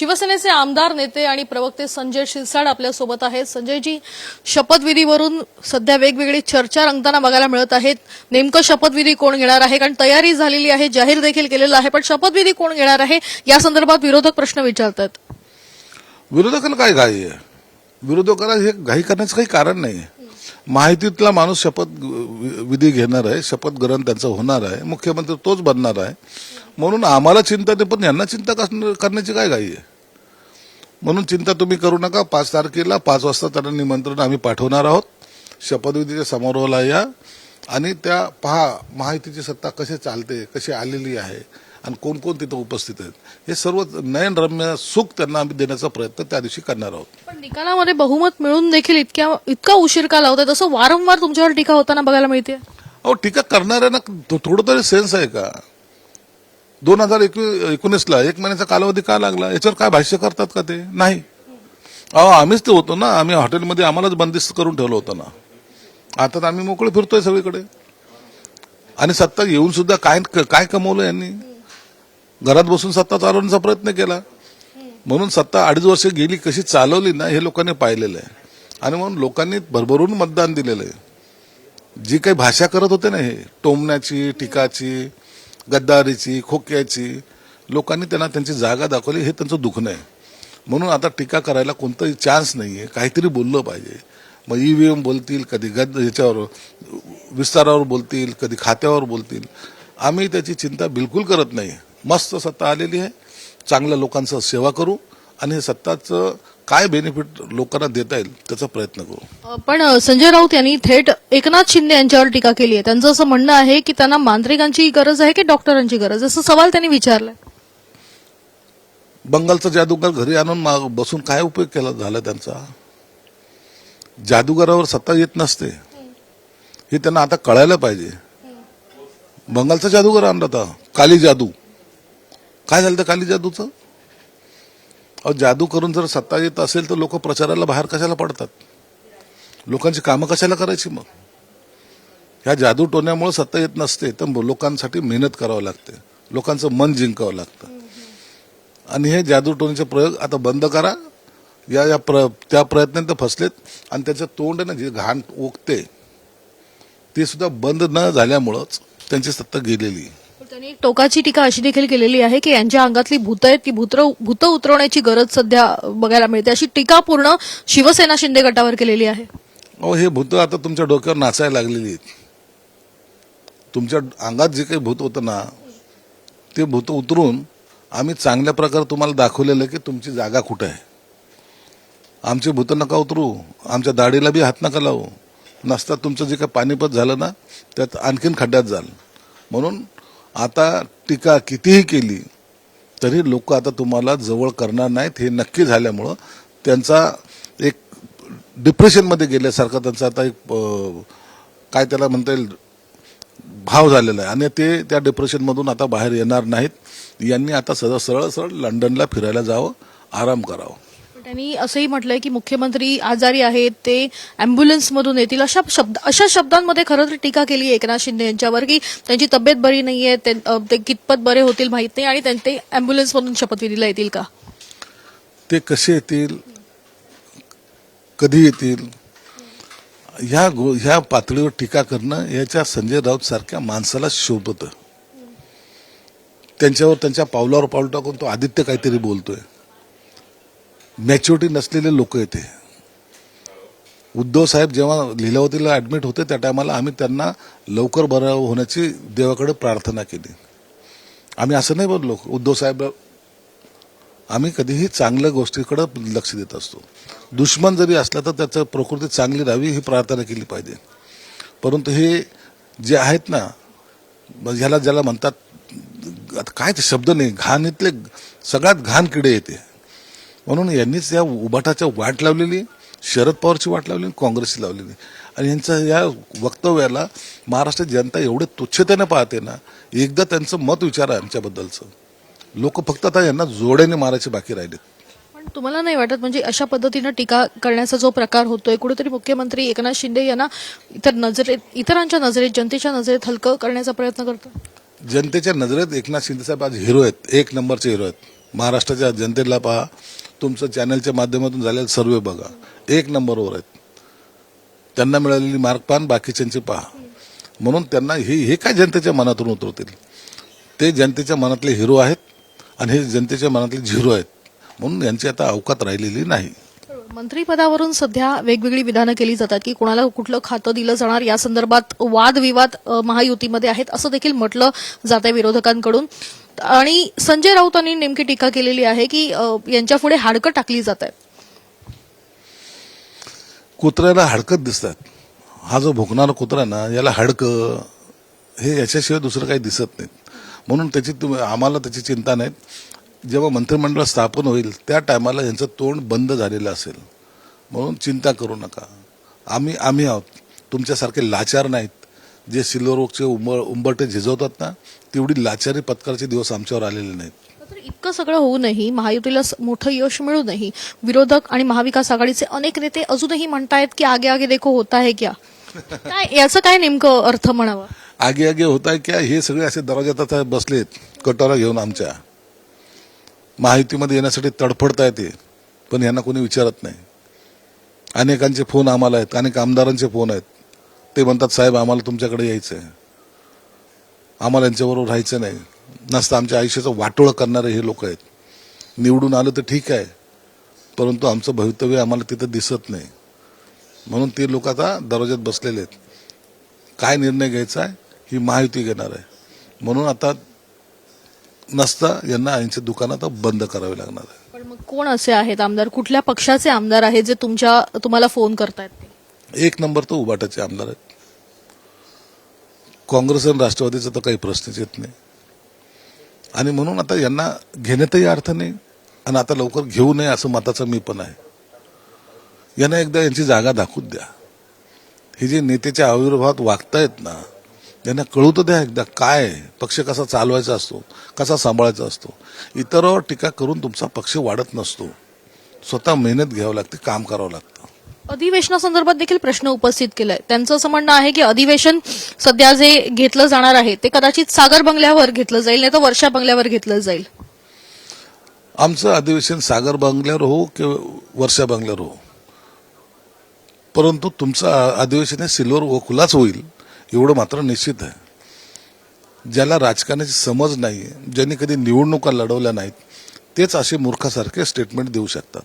शिवसेनेचे आमदार नेते आणि प्रवक्ते संजय शिरसाट आपल्यासोबत आहेत. संजयजी, शपथविधीवरून सध्या वेगवेगळी चर्चा रंगताना बघायला मिळत आहेत. नेमकं शपथविधी कोण घेणार आहे? कारण तयारी झालेली आहे, जाहीर देखील केलेलं आहे, पण शपथविधी कोण घेणार आहे या संदर्भात विरोधक प्रश्न विचारतात. विरोधकांना काय घाई आहे? विरोधकांना हे घाई करण्याचं काही कारण नाही. माहितीतला माणूस शपथविधी घेणार आहे, शपथ ग्रहण त्यांचं होणार आहे, मुख्यमंत्री तोच बनणार आहे. म्हणून आम्हाला चिंता नाही, पण यांना चिंता करण्याची काय घाई आहे? म्हणून चिंता तुम्ही करू नका. 5 तारखेला 5 वाजता त्यांना निमंत्रण आम्ही पाठवणार आहोत. शपथविधीच्या समारोहाला या आणि त्या पहा माहितीची सत्ता कशी चालते, कशी आलेली आहे आणि कोण कोण तिथे उपस्थित आहेत, हे सर्व नयनरम्य सुख त्यांना आम्ही देण्याचा प्रयत्न त्या दिवशी करणार आहोत. पण निकालामध्ये बहुमत मिळून देखील इतका उशीर का लावतात असं वारंवार तुमच्यावर टीका होताना बघायला मिळते. अहो, टीका करणाऱ्यांना थोडं तरी सेन्स आहे का? 2019ला 1 महिन्याचा कालावधी का लागला? याच्यावर काय भाष्य करतात का ते? नाही. अहो, आम्हीच ते होतो ना, आम्ही हॉटेलमध्ये आम्हालाच बंदिस्त करून ठेवलं होतं ना. आता तर आम्ही मोकळे फिरतोय सगळीकडे. आणि सत्ता येऊन सुद्धा काय कमवलं यांनी? घरात बसून सत्ता चालवण्याचा प्रयत्न केला. म्हणून सत्ता 2.5 वर्ष गेली कशी चालवली ना, हे लोकांनी पाहिलेलं आहे. आणि म्हणून लोकांनी भरभरून मतदान दिलेलं आहे. जी काही भाषा करत होते ना, हे टोमण्याची, टीकाची, गद्दारीची, खोक्याची, लोकांनी त्यांना त्यांची जागा दाखवली. हे त्यांचं दुखणं आहे. म्हणून आता टीका करायला कोणताही चान्स नाहीये. काहीतरी बोललं पाहिजे. मग ईव्हीएम बोलतील, कधी याच्यावर विस्तारावर बोलतील, कधी खात्यावर बोलतील. आम्ही त्याची चिंता बिलकुल करत नाही. मस्त सत्ता आलेली आहे, चांगल्या लोकांचं सेवा करू आणि हे सत्ताचं काय बेनिफिट लोकांना देता येईल त्याचा प्रयत्न करू. पण संजय राऊत यांनी थेट एकनाथ शिंदे यांच्यावर टीका केली आहे. त्यांचं असं म्हणणं आहे की त्यांना मांत्रिकांची गरज आहे की डॉक्टरांची गरज, असा सवाल त्यांनी विचारलाय. बंगालचा जादूगर घरी आणून बसून काय उपयोग केला झाला त्यांचा? जादूगरावर सत्ता येत नसते, हे त्यांना आता कळायला पाहिजे. बंगालचा जादूगर आणला होता, काली जादू. काय झालं त्या काली जादूचं? जादू करून जर सत्ता येत असेल तर लोक प्रचाराला बाहेर कशाला पडतात? लोकांची कामं कशाला करायची? मग ह्या जादू टोण्यामुळे सत्ता येत नसते, तर लोकांसाठी मेहनत करावं लागते, लोकांचं मन जिंकावं लागतं. आणि हे जादू टोण्याचे प्रयोग आता बंद करा. त्या प्रयत्नांत फसलेत आणि त्याचं तोंड ना जे घाण ओकते ते सुद्धा बंद न झाल्यामुळंच त्यांची सत्ता गेलेली. त्यांनी एक टोकाची टीका अशी देखील केलेली आहे की यांच्या अंगातली भूत आहेत ती भूत उतरवण्याची गरज सध्या बघायला मिळते, अशी टीका पूर्ण शिवसेना शिंदे गटावर केलेली आहे. अहो, हे भूत आता तुमच्या डोक्यावर नाचायला लागलेली आहेत. तुमच्या अंगात जे काही भूत होतं ना, ते भूत उतरून आम्ही चांगल्या प्रकारे तुम्हाला दाखवलेलं की तुमची जागा कुठे आहे. आमचे भूत नका उतरू, आमच्या दाढीला बी हात नका लावू. नसता तुमचं जे काही पानिपत झालं ना, त्यात आणखीन खड्ड्यात जाल. म्हणून आता टीका कितीही केली तरी लोक आता तुम्हाला जवळ करणार नाहीत, हे नक्की झाल्यामुळं त्यांचा एक डिप्रेशनमध्ये गेल्यासारखा त्यांचा आता एक काय त्याला म्हणता येईल भाव झालेला आहे. आणि ते त्या डिप्रेशनमधून आता बाहेर येणार नाहीत. यांनी आता सरळ लंडनला फिरायला जावं, आराम करावं. त्यांनी असंही म्हटलंय की मुख्यमंत्री आजारी आहेत, ते अँब्युलन्समधून येतील, अशा शब्दांमध्ये खरं तर टीका केली आहे एकनाथ शिंदे यांच्यावर की त्यांची तब्येत बरी नाहीये, ते कितपत बरे होतील माहित नाही आणि ते अँब्युलन्समधून शपथविधीला येतील का? ते कसे येतील, कधी येतील, ह्या पातळीवर टीका करणं याच्या संजय राऊत सारख्या माणसाला शोभतं. त्यांच्यावर त्यांच्या पावलावर पाऊल टाकून तो आदित्य काहीतरी बोलतोय. मॅच्युरिटी नसलेले लोक येते. उद्धव साहेब जेव्हा लीलावतीला ऍडमिट होते त्या टायमाला आम्ही त्यांना लवकर बरं होण्याची देवाकडे प्रार्थना केली. आम्ही असं नाही बोललो उद्धव साहेब, आम्ही कधीही चांगल्या गोष्टीकडे लक्ष देत असतो. दुश्मन जरी असला तर त्याचं प्रकृती चांगली राहावी ही प्रार्थना केली पाहिजे. परंतु हे जे आहेत ना, ह्याला ज्याला म्हणतात काय ते शब्द नाही, घाणीतले सगळ्यात घाण किडे येते. म्हणून यांनीच या उभाटाच्या वाट लावलेली, शरद पवारची वाट लावली, काँग्रेसची लावलेली. आणि यांच्या या वक्तव्याला महाराष्ट्र जनता एवढे तुच्छतेने पाहते ना, एकदा त्यांचं मत विचारा आमच्याबद्दलचं. लोक फक्त आता यांना जोड्याने मारायचे बाकी राहिलेत. पण तुम्हाला नाही वाटत म्हणजे अशा पद्धतीनं टीका करण्याचा जो प्रकार होतोय, कुठेतरी मुख्यमंत्री एकनाथ शिंदे यांना इतरांच्या नजरेत, जनतेच्या नजरेत हलकं करण्याचा प्रयत्न करतात? जनतेच्या नजरेत एकनाथ शिंदे साहेब आज हिरो आहेत, 1 नंबरचे हिरो आहेत. महाराष्ट्राच्या जनतेला पहा, तुमचं चॅनलच्या माध्यमातून झालेला सर्वे बघा, 1 नंबरवर आहेत. त्यांना मिळालेली मार्क पान बाकीच्यांचे पहा. म्हणून त्यांना हे काय जनतेच्या मनातून उतरतील? ते जनतेच्या मनातले हिरो आहेत आणि हे जनतेच्या मनातले झिरो आहेत. म्हणून यांची आता अवकात राहिलेली नाही. मंत्रिपदावरून सध्या वेगवेगळी विधानं केली जातात की कोणाला कुठलं खातं दिलं जाणार या संदर्भात वादविवाद महायुतीमध्ये आहेत असं देखील म्हटलं जात आहे विरोधकांकडून. आणि संजय राऊतांनी नेमकी टीका केलेली आहे की यांच्या पुढे हाडकं टाकली जात आहेत. कुत्र्याला हाडकत दिसतात. हा जो भुकणारा कुत्रा ना, याला हाडकं हे याच्याशिवाय दुसरं काही दिसत नाही. म्हणून आम्हाला त्याची चिंता नाही. जेव्हा मंत्रिमंडळ स्थापन होईल त्या टायमाला यांचं तोंड बंद झालेलं असेल. म्हणून चिंता करू नका. आम्ही आहोत. तुमच्यासारखे लाचार नाहीत. जे सिल्वरवोकचे उंबरटे झिजवतात ना, तेवढी लाचारी पत्कराचे दिवस आमच्यावर आलेले नाहीत. तर इतकं सगळं होऊनही महायुतीला मोठं यश मिळूनही विरोधक आणि महाविकास आघाडीचे अनेक नेते अजूनही म्हणतायत की आगे आगे देखो होता है क्या? काय याचं काय नेमकं अर्थ म्हणावं? आगे आगे होत आहे क्या? हे सगळे असे दरवाजात बसलेत कटोरा घेऊन आमच्या. महायुतीमध्ये येण्यासाठी तडफडता येते, पण यांना कोणी विचारत नाही. अनेकांचे फोन आम्हाला आहेत, अनेक आमदारांचे फोन आहेत. ते म्हणतात साहेब आम्हाला तुमच्याकडे यायचंय, आम्हाला यांच्याबरोबर राहायचं नाही. नसतं आमच्या आयुष्याचं वाटोळं करणारे हे लोक आहेत. निवडून आलं तर ठीक आहे, परंतु आमचं भवितव्य आम्हाला तिथं दिसत नाही. म्हणून ते लोक आता दरवाजात बसलेले आहेत. काय निर्णय घ्यायचा आहे ही महायुती घेणार आहे. म्हणून आता नसता यांना यांचे दुकान आता बंद करावे लागणार आहे. पण मग कोण असे आहेत आमदार, कुठल्या पक्षाचे आमदार आहेत जे तुम्हाला फोन करतायत? 1 नंबर तर उबाटाचे आमदार आहेत. काँग्रेस आणि राष्ट्रवादीचा तर काही प्रश्नच येत नाही. आणि म्हणून आता यांना घेण्यातही अर्थ नाही आणि आता लवकर घेऊ नये असं मताचा मी पण आहे. यांना एकदा यांची जागा दाखवून द्या. हे जे नेत्याच्या आविर्भावात वागतायत ना, यांना कळू तर द्या एकदा काय पक्ष कसा चालवायचा असतो, कसा सांभाळायचा असतो. इतरांवर टीका करून तुमचा पक्ष वाढत नसतो. स्वतः मेहनत घ्यावं लागते, काम करावं लागतं. अधिवेशनासंदर्भात देखील प्रश्न उपस्थित केलाय. त्यांचं असं म्हणणं आहे की अधिवेशन सध्या जे घेतलं जाणार आहे ते कदाचित सागर बंगल्यावर घेतलं जाईल, नाही तर वर्षा बंगल्यावर घेतलं जाईल. आमचं अधिवेशन सागर बंगल्यावर हो किंवा वर्षा बंगल्यावर हो, परंतु तुमचं अधिवेशन हे सिल्वर ओकुलाच होईल एवढं मात्र निश्चित आहे. ज्याला राजकारणाची समज नाही, ज्यांनी कधी निवडणुका लढवल्या नाहीत, तेच असे मूर्खासारखे स्टेटमेंट देऊ शकतात.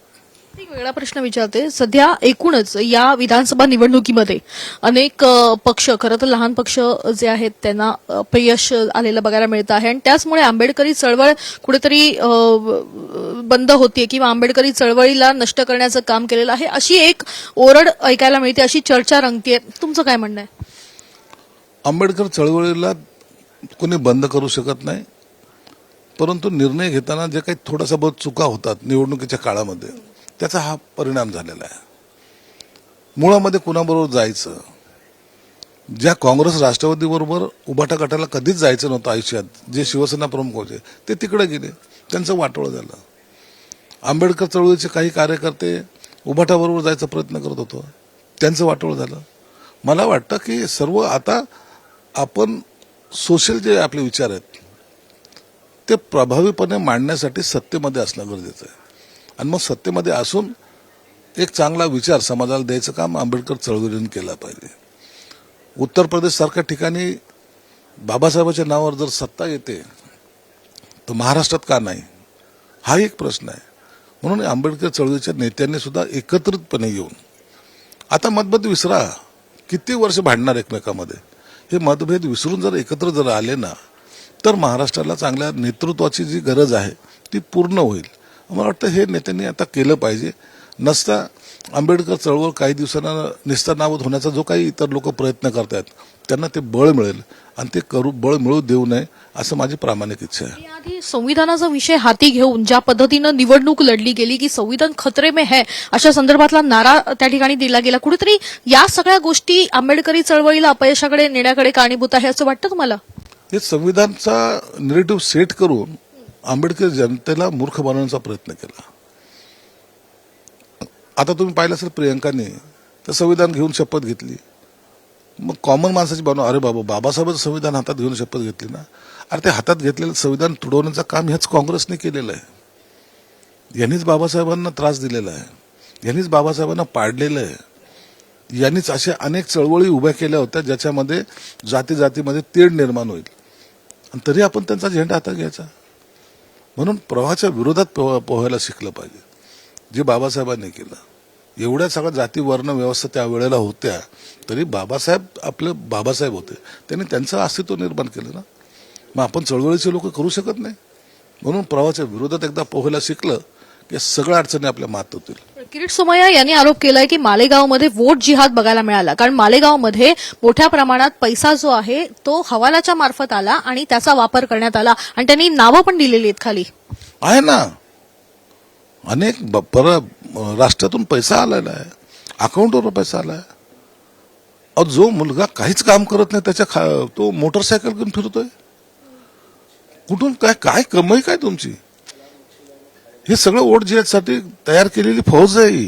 एक वेगळा प्रश्न विचारते. सध्या एकूणच या विधानसभा निवडणुकीमध्ये अनेक पक्ष, खरं तर लहान पक्ष जे आहेत त्यांना अपयश आलेलं बघायला मिळतं आहे आणि त्याचमुळे आंबेडकरी चळवळ कुठेतरी बंद होतीये किंवा आंबेडकरी चळवळीला नष्ट करण्याचं काम केलेलं आहे अशी एक ओरड ऐकायला मिळते, अशी चर्चा रंगतीये. तुमचं काय म्हणणं आहे? आंबेडकर चळवळीला कोणी बंद करू शकत नाही, परंतु निर्णय घेताना जे काही थोडासा बहुत चुका होतात निवडणुकीच्या काळामध्ये, त्याचा हा परिणाम झालेला आहे. मुळामध्ये कुणाबरोबर जायचं? ज्या काँग्रेस राष्ट्रवादीबरोबर उभाटा गटाला कधीच जायचं नव्हतं आयुष्यात, जे शिवसेना प्रमुख होते ते तिकडे गेले, त्यांचं वाटोळं झालं. आंबेडकर चळवळीचे काही कार्यकर्ते उभाटाबरोबर जायचा प्रयत्न करत होतो, त्यांचं वाटोळं झालं. मला वाटतं की सर्व आता आपण सोशल जे आपले विचार आहेत ते प्रभावीपणे मांडण्यासाठी सत्तेमध्ये असणं गरजेचं आहे. आणि मग सत्तेमध्ये असून एक चांगला विचार समाजाला द्यायचं काम आंबेडकर चळवळीने केलं पाहिजे. उत्तर प्रदेश सारख्या ठिकाणी बाबासाहेबांच्या नावावर जर सत्ता येते तर महाराष्ट्रात का नाही, हा एक प्रश्न आहे. म्हणून आंबेडकर चळवळीच्या नेत्यांनी सुद्धा एकत्रितपणे येऊन आता मतभेद विसरा. किती वर्ष भांडणार एकमेकामध्ये? हे मतभेद विसरून जर एकत्र जर आले ना, तर महाराष्ट्राला चांगल्या नेतृत्वाची जी गरज आहे ती पूर्ण होईल. मला वाटतं हे नेत्यांनी आता केलं पाहिजे. नसता आंबेडकर चळवळ काही दिवसांना निस्तानाबूत होण्याचा जो काही इतर लोक प्रयत्न करतात त्यांना ते बळ मिळेल आणि ते बळ मिळू देऊ नये असं माझी प्रामाणिक इच्छा आहे. याआधी संविधानाचा विषय हाती घेऊन ज्या पद्धतीनं निवडणूक लढली गेली की संविधान खतरे में है अशा संदर्भातला नारा त्या ठिकाणी दिला गेला, कुठेतरी या सगळ्या गोष्टी आंबेडकरी चळवळीला अपयशाकडे नेण्याकडे कारणीभूत आहे असं वाटतं तुम्हाला? हे संविधानचा नरेटिव्ह सेट करून आंबेडकर जनतेला मूर्ख बनवण्याचा प्रयत्न केला. आता तुम्ही पाहिलं असेल प्रियंकाने तर संविधान घेऊन शपथ घेतली. मग कॉमन माणसाची अरे बाबासाहेबांचं संविधान हातात घेऊन शपथ घेतली ना. अरे ते हातात घेतलेलं संविधान तुडवण्याचं काम ह्याच काँग्रेसने केलेलं आहे. यांनीच बाबासाहेबांना त्रास दिलेला आहे, यांनीच बाबासाहेबांना पाडलेलं आहे, यांनीच अशा अनेक चळवळी उभ्या केल्या होत्या ज्याच्यामध्ये जातीमध्ये तेढ निर्माण होईल, आणि तरी आपण त्यांचा झेंडा हातात घ्यायचा. म्हणून प्रवाहाच्या विरोधात पोहायला शिकलं पाहिजे, जे बाबासाहेबांनी केलं. एवढ्या सगळ्या जाती वर्ण व्यवस्था त्या वेळेला होत्या, तरी बाबासाहेब आपले बाबासाहेब होते, त्यांनी त्यांचं अस्तित्व निर्माण केलं ना. मग आपण चळवळीचे लोक करू शकत नाही. म्हणून प्रवाहाच्या विरोधात एकदा पोहायला शिकलं की सगळ्या अडचणी आपल्या मात होतील. किरीट सोमय्या यांनी आरोप केलाय की मालेगावमध्ये वोट जिहाद बघायला मिळाला, कारण मालेगावमध्ये मोठ्या प्रमाणात पैसा जो आहे तो हवालाच्या मार्फत आला आणि त्याचा वापर करण्यात आला, आणि त्यांनी नावं पण दिलेली आहेत खाली. आहे ना, अनेक राष्ट्रातून पैसा आलेला आहे, अकाउंटवर पैसा आलाय. और जो मुलगा काहीच काम करत नाही त्याच्या तो मोटरसायकल घेऊन फिरतोय, कुठून काय कमाई काय तुमची? हे सगळं वोट जिहादसाठी तयार केलेली फौज आहे.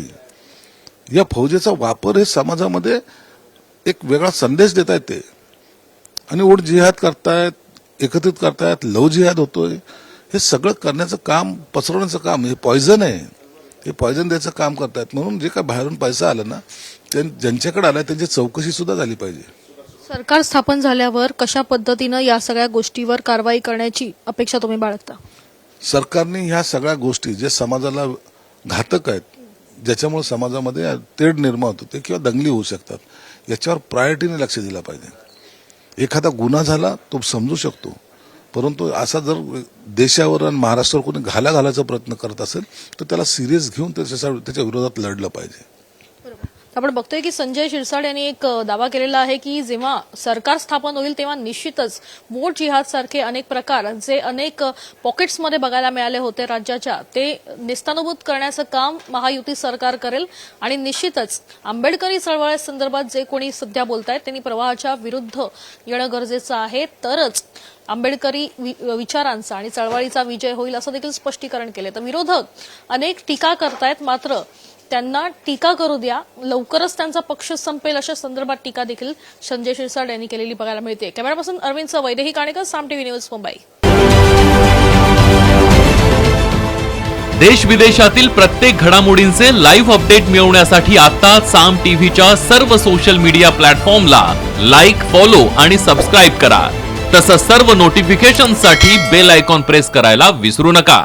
या फौजेचा वापर हे समाजामध्ये एक वेगळा संदेश देत आहेत ते, आणि वोट जिहाद करतायत, एकत्रित करतायत, लव जिहाद होतोय. हे सगळं करण्याचं काम, पसरवण्याचं काम, हे पॉयझन आहे, हे पॉयझन द्यायचं काम करतायत. म्हणून जे काय बाहेरून पैसा आला ना, ज्यांच्याकडे आला त्यांची चौकशी सुद्धा झाली पाहिजे. सरकार स्थापन झाल्यावर कशा पद्धतीनं या सगळ्या गोष्टीवर कारवाई करण्याची अपेक्षा तुम्ही बाळगता? सरकारने ह्या सगळ्या गोष्टी जे समाजाला घातक आहेत, ज्याच्यामुळे समाजामध्ये तेढ निर्माण होते किंवा दंगली होऊ शकतात, याच्यावर प्रायोरिटीने लक्ष दिलं पाहिजे. एखादा गुन्हा झाला तो समजू शकतो, परंतु असा जर देशावर आणि महाराष्ट्रावर कोणी घालायचा प्रयत्न करत असेल तर त्याला सिरियस घेऊन त्याच्या विरोधात लढलं पाहिजे. आपण बघतोय की संजय शिरसाट यांनी एक दावा केलेला आहे की जेव्हा सरकार स्थापन होईल तेव्हा निश्चितच वोट जिहाद सारखे अनेक प्रकार जे अनेक पॉकेट्समध्ये बघायला मिळाले होते राज्याच्या, ते नेस्तानाबूत करण्याचं काम महायुती सरकार करेल. आणि निश्चितच आंबेडकरी चळवळीसंदर्भात जे कोणी सध्या बोलतायत त्यांनी प्रवाहाच्या विरुद्ध येणं गरजेचं आहे, तरच आंबेडकरी विचारांचा आणि चळवळीचा विजय होईल, असं देखील स्पष्टीकरण केले. तर विरोधक अनेक टीका करतायत, मात्र त्यांना टीका करू द्या, लवकरच त्यांचा पक्ष संपेल अशा संदर्भात टीका देखील संजय शिरसाट यांनी केलेली बघायला मिळते. कॅमेरापर्सन अरविंद वैदेही काणेकर, साम टीव्ही न्यूज, मुंबई. देश विदेशातील प्रत्येक घडामोडींचे लाईव्ह अपडेट मिळवण्यासाठी आता साम टीव्हीच्या सर्व सोशल मीडिया प्लॅटफॉर्मला लाईक, फॉलो आणि सबस्क्राईब करा. तसंच सर्व नोटिफिकेशनसाठी बेल आयकॉन प्रेस करायला विसरू नका.